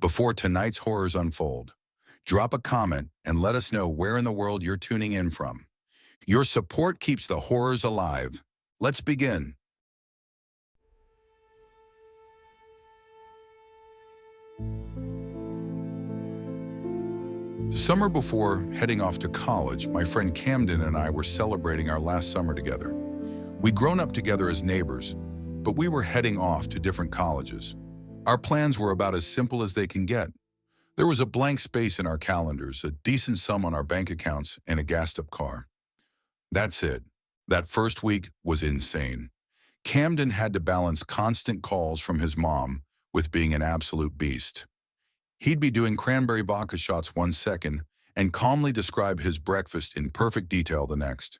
Before tonight's horrors unfold, drop a comment and let us know where in the world you're tuning in from. Your support keeps the horrors alive. Let's begin. The summer before heading off to college, my friend Camden and I were celebrating our last summer together. We'd grown up together as neighbors, but we were heading off to different colleges. Our plans were about as simple as they can get. There was a blank space in our calendars, a decent sum on our bank accounts, and a gassed-up car. That's it. That first week was insane. Camden had to balance constant calls from his mom with being an absolute beast. He'd be doing cranberry vodka shots 1 second and calmly describe his breakfast in perfect detail the next.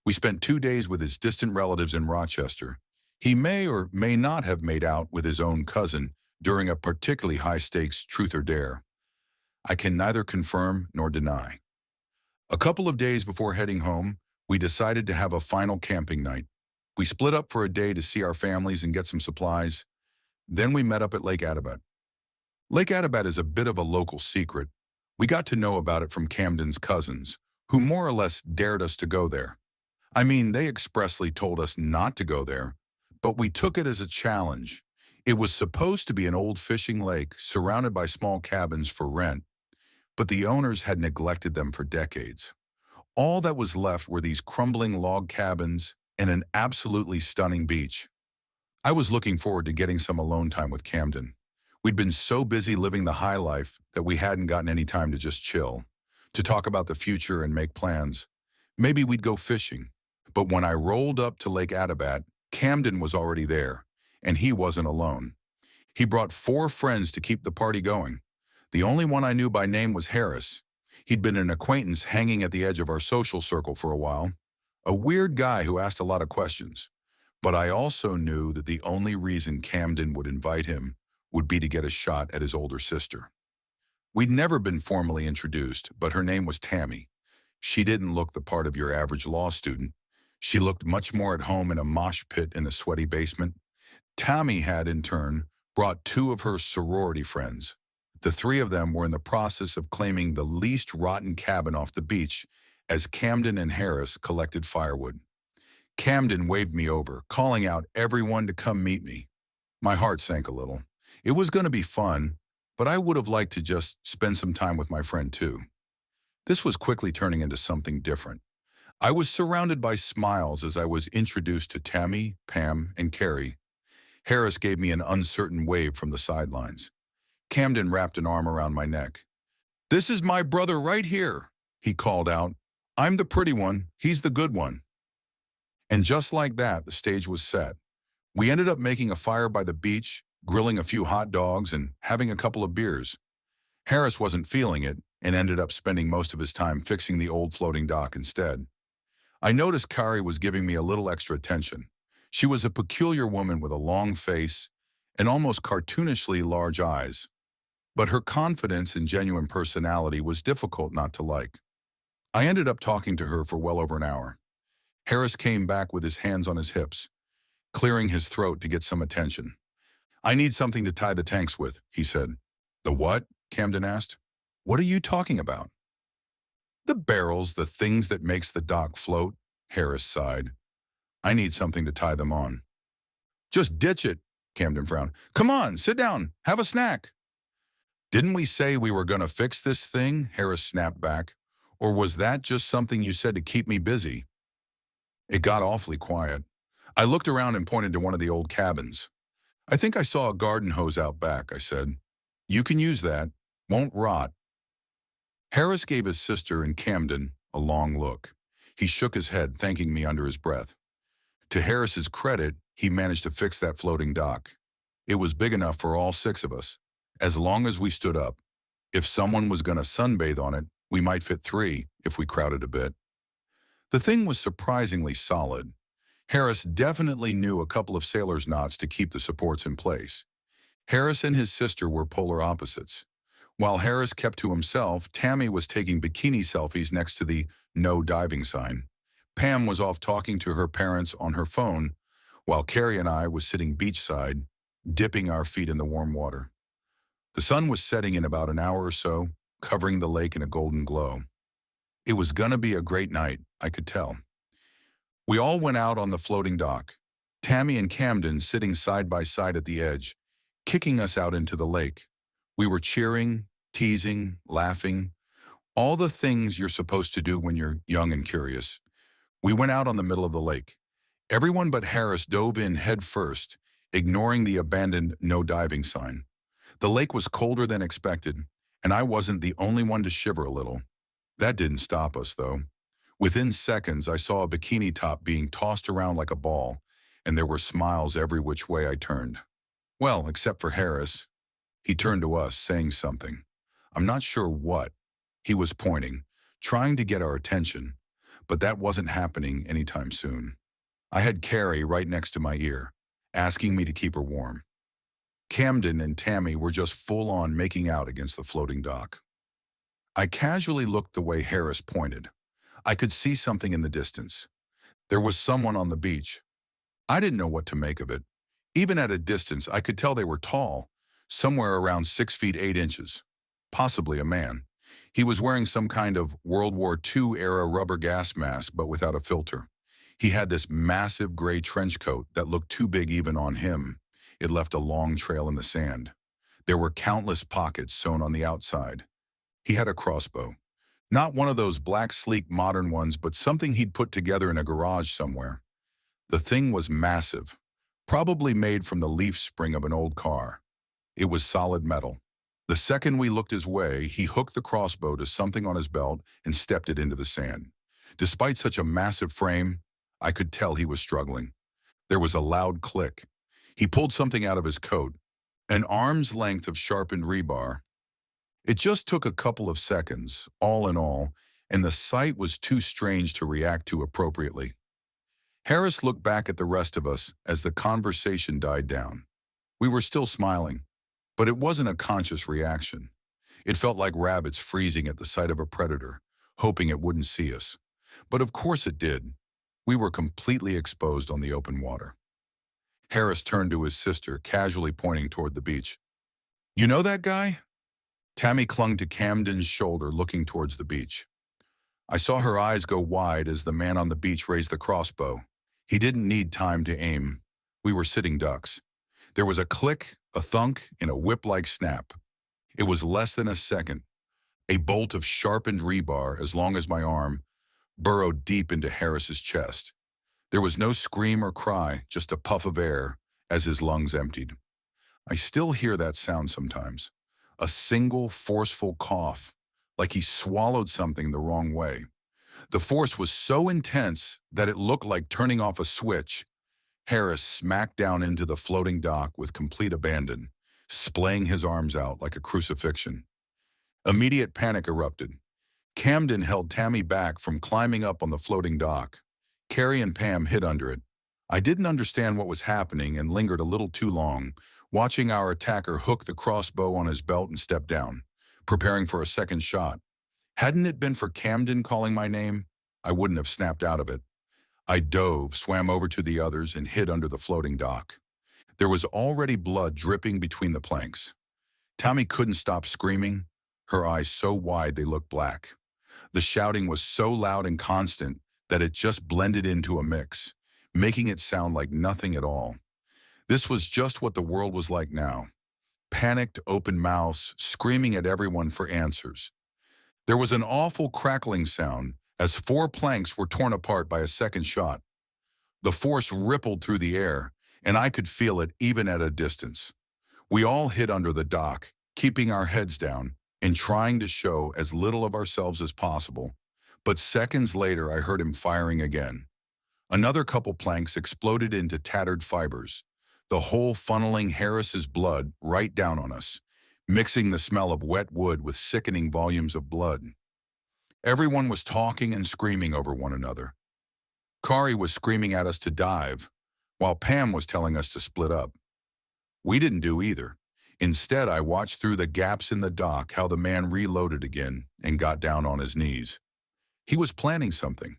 We spent 2 days with his distant relatives in Rochester. He may or may not have made out with his own cousin during a particularly high-stakes truth or dare. I can neither confirm nor deny. A couple of days before heading home, we decided to have a final camping night. We split up for a day to see our families and get some supplies. Then we met up at Lake Attabat. Lake Attabat is a bit of a local secret. We got to know about it from Camden's cousins, who more or less dared us to go there. I mean, they expressly told us not to go there, but we took it as a challenge. It was supposed to be an old fishing lake surrounded by small cabins for rent, but the owners had neglected them for decades. All that was left were these crumbling log cabins and an absolutely stunning beach. I was looking forward to getting some alone time with Camden. We'd been so busy living the high life that we hadn't gotten any time to just chill, to talk about the future and make plans. Maybe we'd go fishing. But when I rolled up to Lake Attabat, Camden was already there, and he wasn't alone. He brought 4 friends to keep the party going. The only one I knew by name was Harris. He'd been an acquaintance hanging at the edge of our social circle for a while, a weird guy who asked a lot of questions. But I also knew that the only reason Camden would invite him would be to get a shot at his older sister. We'd never been formally introduced, but her name was Tammy. She didn't look the part of your average law student. She looked much more at home in a mosh pit in a sweaty basement. Tammy had, in turn, brought 2 of her sorority friends. The 3 of them were in the process of claiming the least rotten cabin off the beach as Camden and Harris collected firewood. Camden waved me over, calling out everyone to come meet me. My heart sank a little. It was going to be fun, but I would have liked to just spend some time with my friend too. This was quickly turning into something different. I was surrounded by smiles as I was introduced to Tammy, Pam, and Carrie. Harris gave me an uncertain wave from the sidelines. Camden wrapped an arm around my neck. "This is my brother right here," he called out. "I'm the pretty one, he's the good one." And just like that, the stage was set. We ended up making a fire by the beach, grilling a few hot dogs, and having a couple of beers. Harris wasn't feeling it and ended up spending most of his time fixing the old floating dock instead. I noticed Carrie was giving me a little extra attention. She was a peculiar woman with a long face and almost cartoonishly large eyes. But her confidence and genuine personality was difficult not to like. I ended up talking to her for well over an hour. Harris came back with his hands on his hips, clearing his throat to get some attention. "I need something to tie the tanks with," he said. "The what?" Camden asked. "What are you talking about?" "The barrels, the things that makes the dock float," Harris sighed. "I need something to tie them on." "Just ditch it," Camden frowned. "Come on, sit down, have a snack." "Didn't we say we were going to fix this thing?" Harris snapped back. "Or was that just something you said to keep me busy?" It got awfully quiet. I looked around and pointed to one of the old cabins. "I think I saw a garden hose out back," I said. "You can use that. Won't rot." Harris gave his sister and Camden a long look. He shook his head, thanking me under his breath. To Harris's credit, he managed to fix that floating dock. It was big enough for all 6 of us, as long as we stood up. If someone was going to sunbathe on it, we might fit 3 if we crowded a bit. The thing was surprisingly solid. Harris definitely knew a couple of sailor's knots to keep the supports in place. Harris and his sister were polar opposites. While Harris kept to himself, Tammy was taking bikini selfies next to the no diving sign. Pam was off talking to her parents on her phone, while Carrie and I was sitting beachside, dipping our feet in the warm water. The sun was setting in about an hour or so, covering the lake in a golden glow. It was gonna be a great night, I could tell. We all went out on the floating dock, Tammy and Camden sitting side by side at the edge, kicking us out into the lake. We were cheering, teasing, laughing, all the things you're supposed to do when you're young and curious. We went out on the middle of the lake. Everyone but Harris dove in head first, ignoring the abandoned no diving sign. The lake was colder than expected, and I wasn't the only one to shiver a little. That didn't stop us, though. Within seconds, I saw a bikini top being tossed around like a ball, and there were smiles every which way I turned. Well, except for Harris. He turned to us, saying something. I'm not sure what. He was pointing, trying to get our attention, but that wasn't happening anytime soon. I had Carrie right next to my ear, asking me to keep her warm. Camden and Tammy were just full-on making out against the floating dock. I casually looked the way Harris pointed. I could see something in the distance. There was someone on the beach. I didn't know what to make of it. Even at a distance, I could tell they were tall, somewhere around 6 feet 8 inches. Possibly a man. He was wearing some kind of World War II-era rubber gas mask, but without a filter. He had this massive gray trench coat that looked too big even on him. It left a long trail in the sand. There were countless pockets sewn on the outside. He had a crossbow. Not one of those black, sleek, modern ones, but something he'd put together in a garage somewhere. The thing was massive, probably made from the leaf spring of an old car. It was solid metal. The second we looked his way, he hooked the crossbow to something on his belt and stepped it into the sand. Despite such a massive frame, I could tell he was struggling. There was a loud click. He pulled something out of his coat, an arm's length of sharpened rebar. It just took a couple of seconds, all in all, and the sight was too strange to react to appropriately. Harris looked back at the rest of us as the conversation died down. We were still smiling, but it wasn't a conscious reaction. It felt like rabbits freezing at the sight of a predator, hoping it wouldn't see us. But of course it did. We were completely exposed on the open water. Harris turned to his sister, casually pointing toward the beach. You know that guy? Tammy clung to Camden's shoulder, looking towards the beach. I saw her eyes go wide as the man on the beach raised the crossbow. He didn't need time to aim. We were sitting ducks. There was a click, a thunk, and a whip-like snap. It was less than a second. A bolt of sharpened rebar, as long as my arm, burrowed deep into Harris's chest. There was no scream or cry, just a puff of air as his lungs emptied. I still hear that sound sometimes. A single, forceful cough, like he swallowed something the wrong way. The force was so intense that it looked like turning off a switch. Harris smacked down into the floating dock with complete abandon, splaying his arms out like a crucifixion. Immediate panic erupted. Camden held Tammy back from climbing up on the floating dock. Carrie and Pam hid under it. I didn't understand what was happening and lingered a little too long, watching our attacker hook the crossbow on his belt and step down, preparing for a second shot. Hadn't it been for Camden calling my name, I wouldn't have snapped out of it. I dove, swam over to the others, and hid under the floating dock. There was already blood dripping between the planks. Tammy couldn't stop screaming, her eyes so wide they looked black. The shouting was so loud and constant that it just blended into a mix, making it sound like nothing at all. This was just what the world was like now. Panicked, open mouths, screaming at everyone for answers. There was an awful crackling sound as 4 planks were torn apart by a second shot. The force rippled through the air, and I could feel it even at a distance. We all hid under the dock, keeping our heads down and trying to show as little of ourselves as possible. But seconds later, I heard him firing again. Another couple planks exploded into tattered fibers, the whole funneling Harris's blood right down on us, mixing the smell of wet wood with sickening volumes of blood. Everyone was talking and screaming over one another. Kari was screaming at us to dive, while Pam was telling us to split up. We didn't do either. Instead, I watched through the gaps in the dock how the man reloaded again and got down on his knees. He was planning something.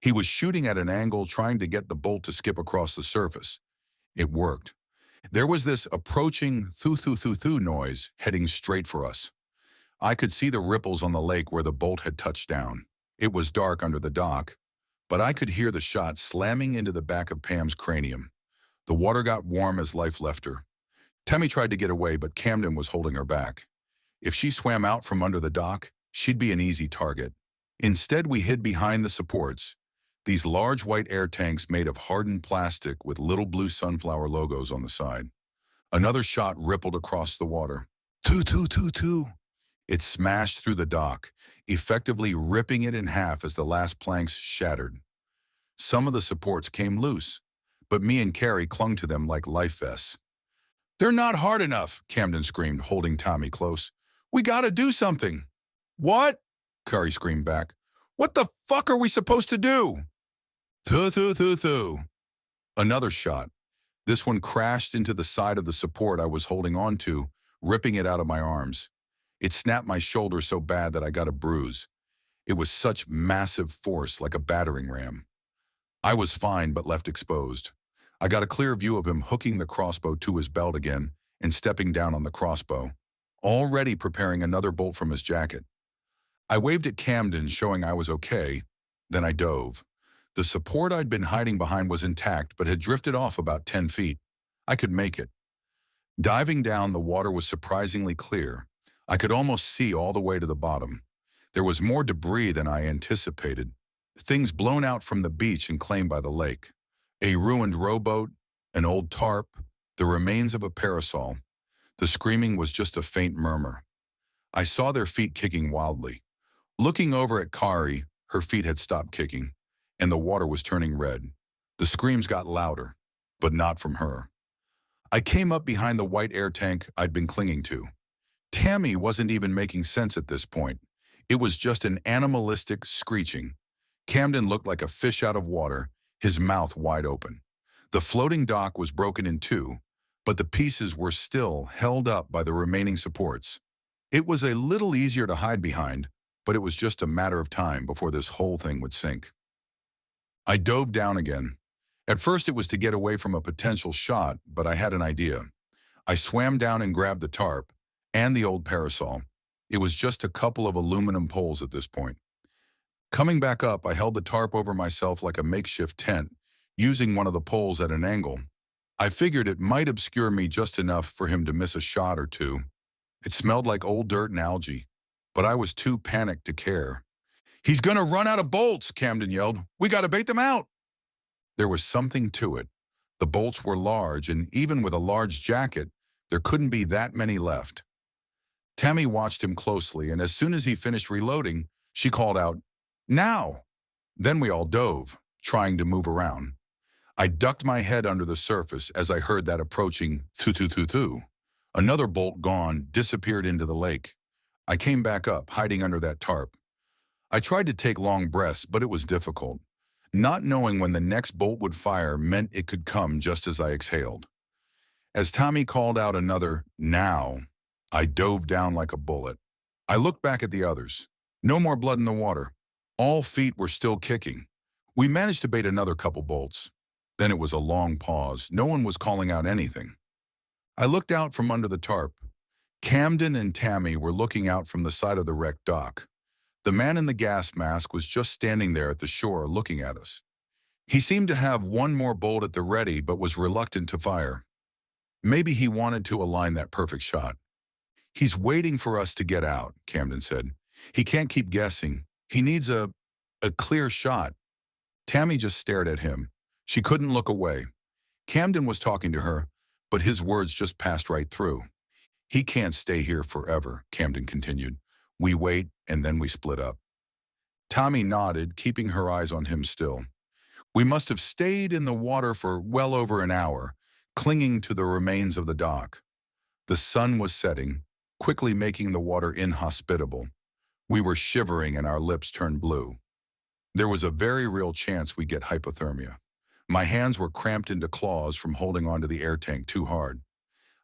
He was shooting at an angle, trying to get the bolt to skip across the surface. It worked. There was this approaching thoo-thoo-thoo-thoo noise heading straight for us. I could see the ripples on the lake where the bolt had touched down. It was dark under the dock, but I could hear the shot slamming into the back of Pam's cranium. The water got warm as life left her. Tammy tried to get away, but Camden was holding her back. If she swam out from under the dock, she'd be an easy target. Instead, we hid behind the supports, these large white air tanks made of hardened plastic with little blue sunflower logos on the side. Another shot rippled across the water. Too, too, too, too. It smashed through the dock, effectively ripping it in half as the last planks shattered. Some of the supports came loose, but me and Carrie clung to them like life vests. "They're not hard enough," Camden screamed, holding Tommy close. "We gotta do something." "What?" Carrie screamed back. "What the fuck are we supposed to do?" "Thoo, thoo, thoo, thoo." Another shot. This one crashed into the side of the support I was holding on to, ripping it out of my arms. It snapped my shoulder so bad that I got a bruise. It was such massive force, like a battering ram. I was fine, but left exposed. I got a clear view of him hooking the crossbow to his belt again and stepping down on the crossbow, already preparing another bolt from his jacket. I waved at Camden, showing I was okay. Then I dove. The support I'd been hiding behind was intact, but had drifted off about 10 feet. I could make it. Diving down, the water was surprisingly clear. I could almost see all the way to the bottom. There was more debris than I anticipated. Things blown out from the beach and claimed by the lake. A ruined rowboat, an old tarp, the remains of a parasol. The screaming was just a faint murmur. I saw their feet kicking wildly. Looking over at Kari, her feet had stopped kicking, and the water was turning red. The screams got louder, but not from her. I came up behind the white air tank I'd been clinging to. Tammy wasn't even making sense at this point. It was just an animalistic screeching. Camden looked like a fish out of water, his mouth wide open. The floating dock was broken in two, but the pieces were still held up by the remaining supports. It was a little easier to hide behind, but it was just a matter of time before this whole thing would sink. I dove down again. At first it was to get away from a potential shot, but I had an idea. I swam down and grabbed the tarp and the old parasol. It was just a couple of aluminum poles at this point. Coming back up, I held the tarp over myself like a makeshift tent, using one of the poles at an angle. I figured it might obscure me just enough for him to miss a shot or two. It smelled like old dirt and algae, but I was too panicked to care. "He's gonna run out of bolts," Camden yelled. "We gotta bait them out." There was something to it. The bolts were large, and even with a large jacket, there couldn't be that many left. Tammy watched him closely, and as soon as he finished reloading, she called out, "Now!" Then we all dove, trying to move around. I ducked my head under the surface as I heard that approaching thoo-thoo-thoo-thoo. Another bolt gone, disappeared into the lake. I came back up, hiding under that tarp. I tried to take long breaths, but it was difficult. Not knowing when the next bolt would fire meant it could come just as I exhaled. As Tommy called out another, "Now," I dove down like a bullet. I looked back at the others. No more blood in the water. All feet were still kicking. We managed to bait another couple bolts. Then it was a long pause. No one was calling out anything. I looked out from under the tarp. Camden and Tammy were looking out from the side of the wrecked dock. The man in the gas mask was just standing there at the shore looking at us. He seemed to have one more bolt at the ready, but was reluctant to fire. Maybe he wanted to align that perfect shot. "He's waiting for us to get out," Camden said. "He can't keep guessing. He needs a clear shot." Tammy just stared at him. She couldn't look away. Camden was talking to her, but his words just passed right through. "He can't stay here forever," Camden continued. "We wait, and then we split up." Tommy nodded, keeping her eyes on him still. We must have stayed in the water for well over an hour, clinging to the remains of the dock. The sun was setting, quickly making the water inhospitable. We were shivering and our lips turned blue. There was a very real chance we'd get hypothermia. My hands were cramped into claws from holding onto the air tank too hard.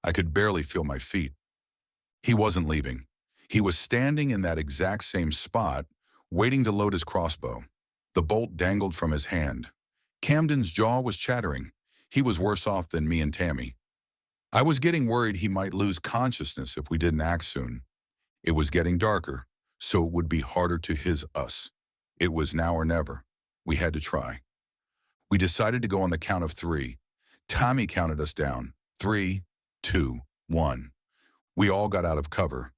I could barely feel my feet. He wasn't leaving. He was standing in that exact same spot, waiting to load his crossbow. The bolt dangled from his hand. Camden's jaw was chattering. He was worse off than me and Tammy. I was getting worried he might lose consciousness if we didn't act soon. It was getting darker, so it would be harder to his us. It was now or never. We had to try. We decided to go on the count of 3. Tommy counted us down. 3, 2, 1. We all got out of cover.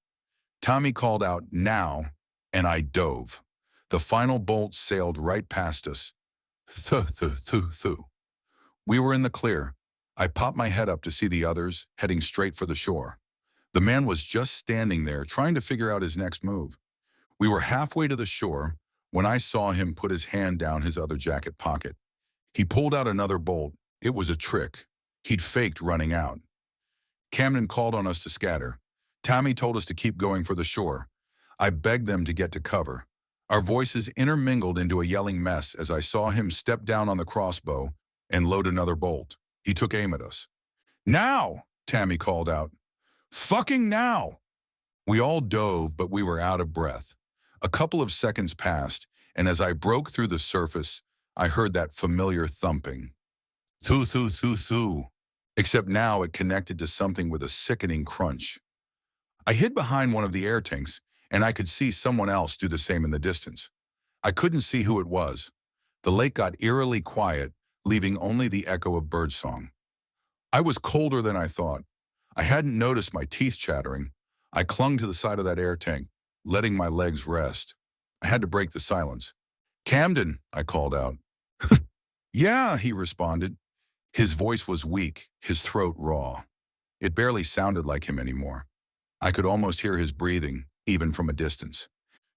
Tommy called out, "Now," and I dove. The final bolt sailed right past us. Thu. We were in the clear. I popped my head up to see the others, heading straight for the shore. The man was just standing there, trying to figure out his next move. We were halfway to the shore when I saw him put his hand down his other jacket pocket. He pulled out another bolt. It was a trick. He'd faked running out. Camden called on us to scatter. Tommy told us to keep going for the shore. I begged them to get to cover. Our voices intermingled into a yelling mess as I saw him step down on the crossbow and load another bolt. He took aim at us. "Now!" Tammy called out. "Fucking now!" We all dove, but we were out of breath. A couple of seconds passed, and as I broke through the surface, I heard that familiar thumping. Thu. Except now it connected to something with a sickening crunch. I hid behind one of the air tanks, and I could see someone else do the same in the distance. I couldn't see who it was. The lake got eerily quiet, leaving only the echo of birdsong. I was colder than I thought. I hadn't noticed my teeth chattering. I clung to the side of that air tank, letting my legs rest. I had to break the silence. "Camden," I called out. "Yeah," he responded. His voice was weak, his throat raw. It barely sounded like him anymore. I could almost hear his breathing, even from a distance.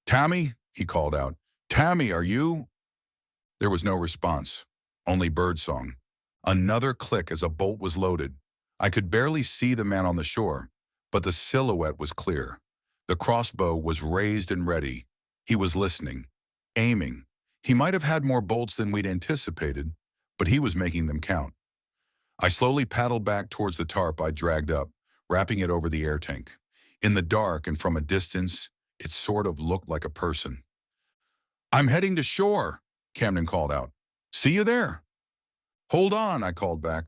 "Tommy," he called out. "Tommy, are you?" There was no response, only birdsong. Another click as a bolt was loaded. I could barely see the man on the shore, but the silhouette was clear. The crossbow was raised and ready. He was listening, aiming. He might have had more bolts than we'd anticipated, but he was making them count. I slowly paddled back towards the tarp I dragged up, wrapping it over the air tank. In the dark and from a distance, it sort of looked like a person. "I'm heading to shore," Camden called out. "See you there." "Hold on," I called back.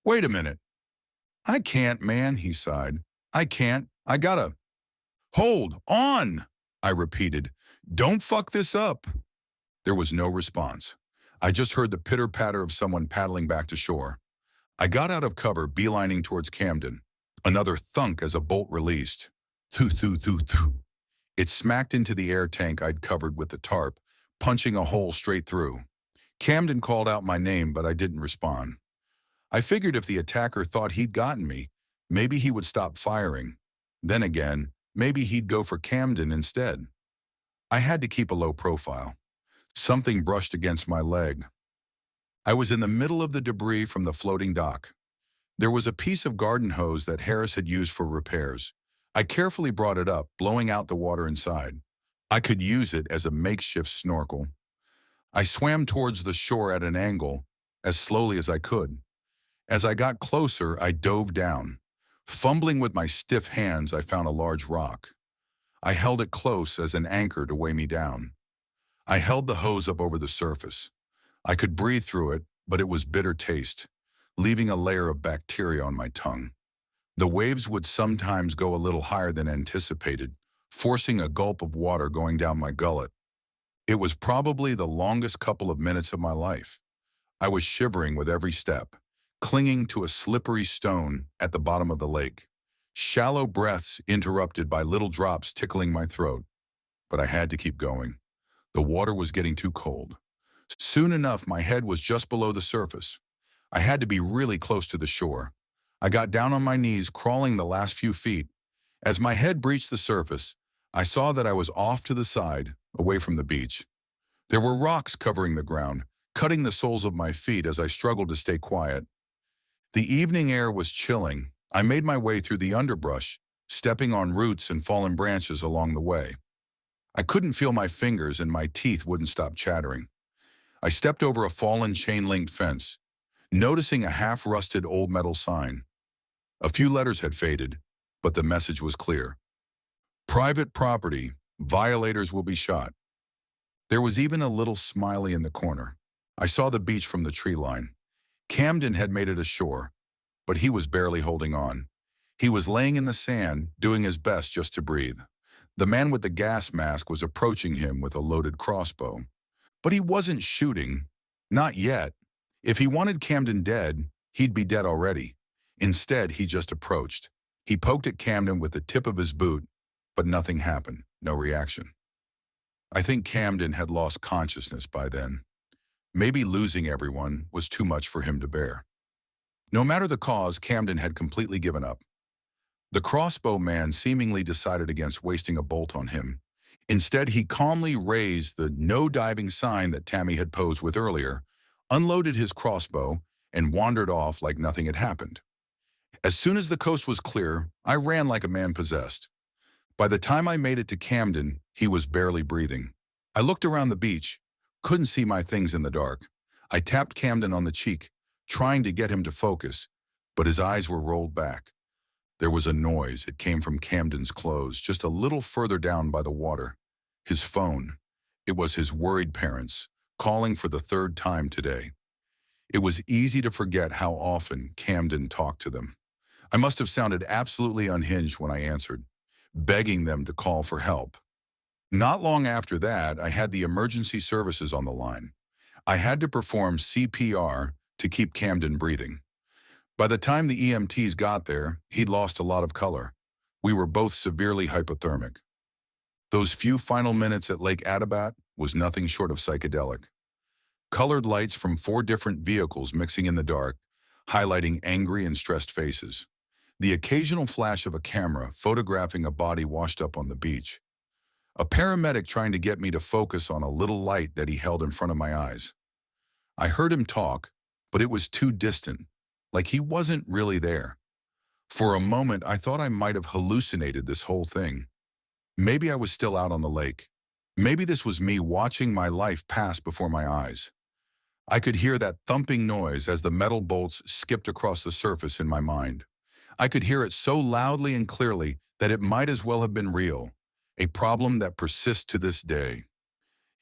"Wait a minute." "I can't, man," he sighed. "I can't. I gotta." "Hold on," I repeated. "Don't fuck this up." There was no response. I just heard the pitter-patter of someone paddling back to shore. I got out of cover, beelining towards Camden. Another thunk as a bolt released. Thu. It smacked into the air tank I'd covered with the tarp, punching a hole straight through. Camden called out my name, but I didn't respond. I figured if the attacker thought he'd gotten me, maybe he would stop firing. Then again, maybe he'd go for Camden instead. I had to keep a low profile. Something brushed against my leg. I was in the middle of the debris from the floating dock. There was a piece of garden hose that Harris had used for repairs. I carefully brought it up, blowing out the water inside. I could use it as a makeshift snorkel. I swam towards the shore at an angle, as slowly as I could. As I got closer, I dove down. Fumbling with my stiff hands, I found a large rock. I held it close as an anchor to weigh me down. I held the hose up over the surface. I could breathe through it, but it was bitter taste, leaving a layer of bacteria on my tongue. The waves would sometimes go a little higher than anticipated, forcing a gulp of water going down my gullet. It was probably the longest couple of minutes of my life. I was shivering with every step, clinging to a slippery stone at the bottom of the lake. Shallow breaths interrupted by little drops tickling my throat. But I had to keep going. The water was getting too cold. Soon enough, my head was just below the surface. I had to be really close to the shore. I got down on my knees, crawling the last few feet. As my head breached the surface, I saw that I was off to the side, away from the beach. There were rocks covering the ground, cutting the soles of my feet as I struggled to stay quiet. The evening air was chilling. I made my way through the underbrush, stepping on roots and fallen branches along the way. I couldn't feel my fingers and my teeth wouldn't stop chattering. I stepped over a fallen chain-linked fence, noticing a half-rusted old metal sign. A few letters had faded, but the message was clear. Private property, violators will be shot. There was even a little smiley in the corner. I saw the beach from the tree line. Camden had made it ashore. but he was barely holding on. He was laying in the sand, doing his best just to breathe. The man with the gas mask was approaching him with a loaded crossbow. But he wasn't shooting. Not yet. If he wanted Camden dead, he'd be dead already. Instead, he just approached. He poked at Camden with the tip of his boot, but nothing happened. No reaction. I think Camden had lost consciousness by then. Maybe losing everyone was too much for him to bear. No matter the cause, Camden had completely given up. The crossbow man seemingly decided against wasting a bolt on him. Instead, he calmly raised the no diving sign that Tammy had posed with earlier, unloaded his crossbow, and wandered off like nothing had happened. As soon as the coast was clear, I ran like a man possessed. By the time I made it to Camden, he was barely breathing. I looked around the beach, couldn't see my things in the dark. I tapped Camden on the cheek, trying to get him to focus, but his eyes were rolled back. There was a noise. It came from Camden's clothes, just a little further down by the water. His phone. It was his worried parents, calling for the third time today. It was easy to forget how often Camden talked to them. I must have sounded absolutely unhinged when I answered, begging them to call for help. Not long after that, I had the emergency services on the line. I had to perform CPR to keep Camden breathing. By the time the EMTs got there, he'd lost a lot of color. We were both severely hypothermic. Those few final minutes at Lake Attabat was nothing short of psychedelic. Colored lights from 4 different vehicles mixing in the dark, highlighting angry and stressed faces. The occasional flash of a camera photographing a body washed up on the beach. A paramedic trying to get me to focus on a little light that he held in front of my eyes. I heard him talk, but it was too distant, like he wasn't really there. For a moment, I thought I might have hallucinated this whole thing. Maybe I was still out on the lake. Maybe this was me watching my life pass before my eyes. I could hear that thumping noise as the metal bolts skipped across the surface in my mind. I could hear it so loudly and clearly that it might as well have been real, a problem that persists to this day.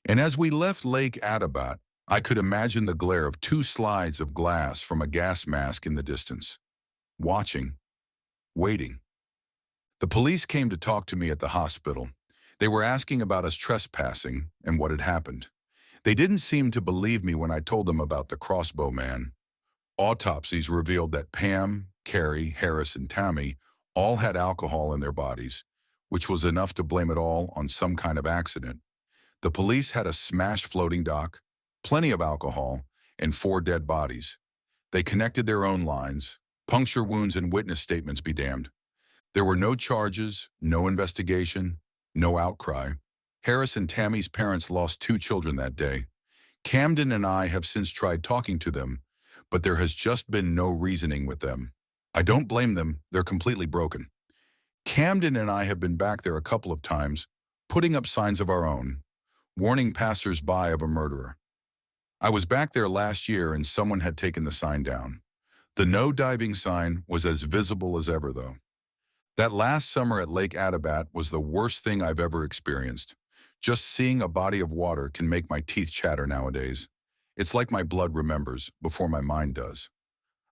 And as we left Lake Attabat, I could imagine the glare of 2 slides of glass from a gas mask in the distance. Watching. Waiting. The police came to talk to me at the hospital. They were asking about us trespassing and what had happened. They didn't seem to believe me when I told them about the crossbow man. Autopsies revealed that Pam, Carrie, Harris, and Tammy all had alcohol in their bodies, which was enough to blame it all on some kind of accident. The police had a smashed floating dock, plenty of alcohol, and 4 dead bodies. They connected their own lines, puncture wounds and witness statements be damned. There were no charges, no investigation, no outcry. Harris and Tammy's parents lost 2 children that day. Camden and I have since tried talking to them, but there has just been no reasoning with them. I don't blame them, they're completely broken. Camden and I have been back there a couple of times, putting up signs of our own, warning passers-by of a murderer. I was back there last year and someone had taken the sign down. The no diving sign was as visible as ever, though. That last summer at Lake Attabat was the worst thing I've ever experienced. Just seeing a body of water can make my teeth chatter nowadays. It's like my blood remembers before my mind does.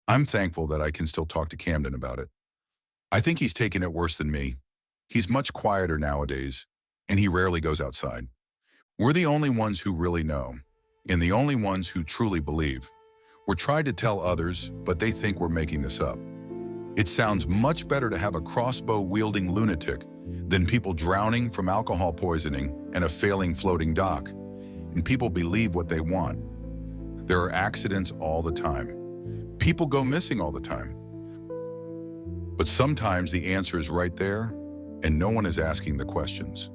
I'm thankful that I can still talk to Camden about it. I think he's taken it worse than me. He's much quieter nowadays, and he rarely goes outside. We're the only ones who really know, and the only ones who truly believe. We're trying to tell others, but they think we're making this up. It sounds much better to have a crossbow-wielding lunatic than people drowning from alcohol poisoning and a failing floating dock. And people believe what they want. There are accidents all the time. People go missing all the time. But sometimes the answer is right there, and no one is asking the questions.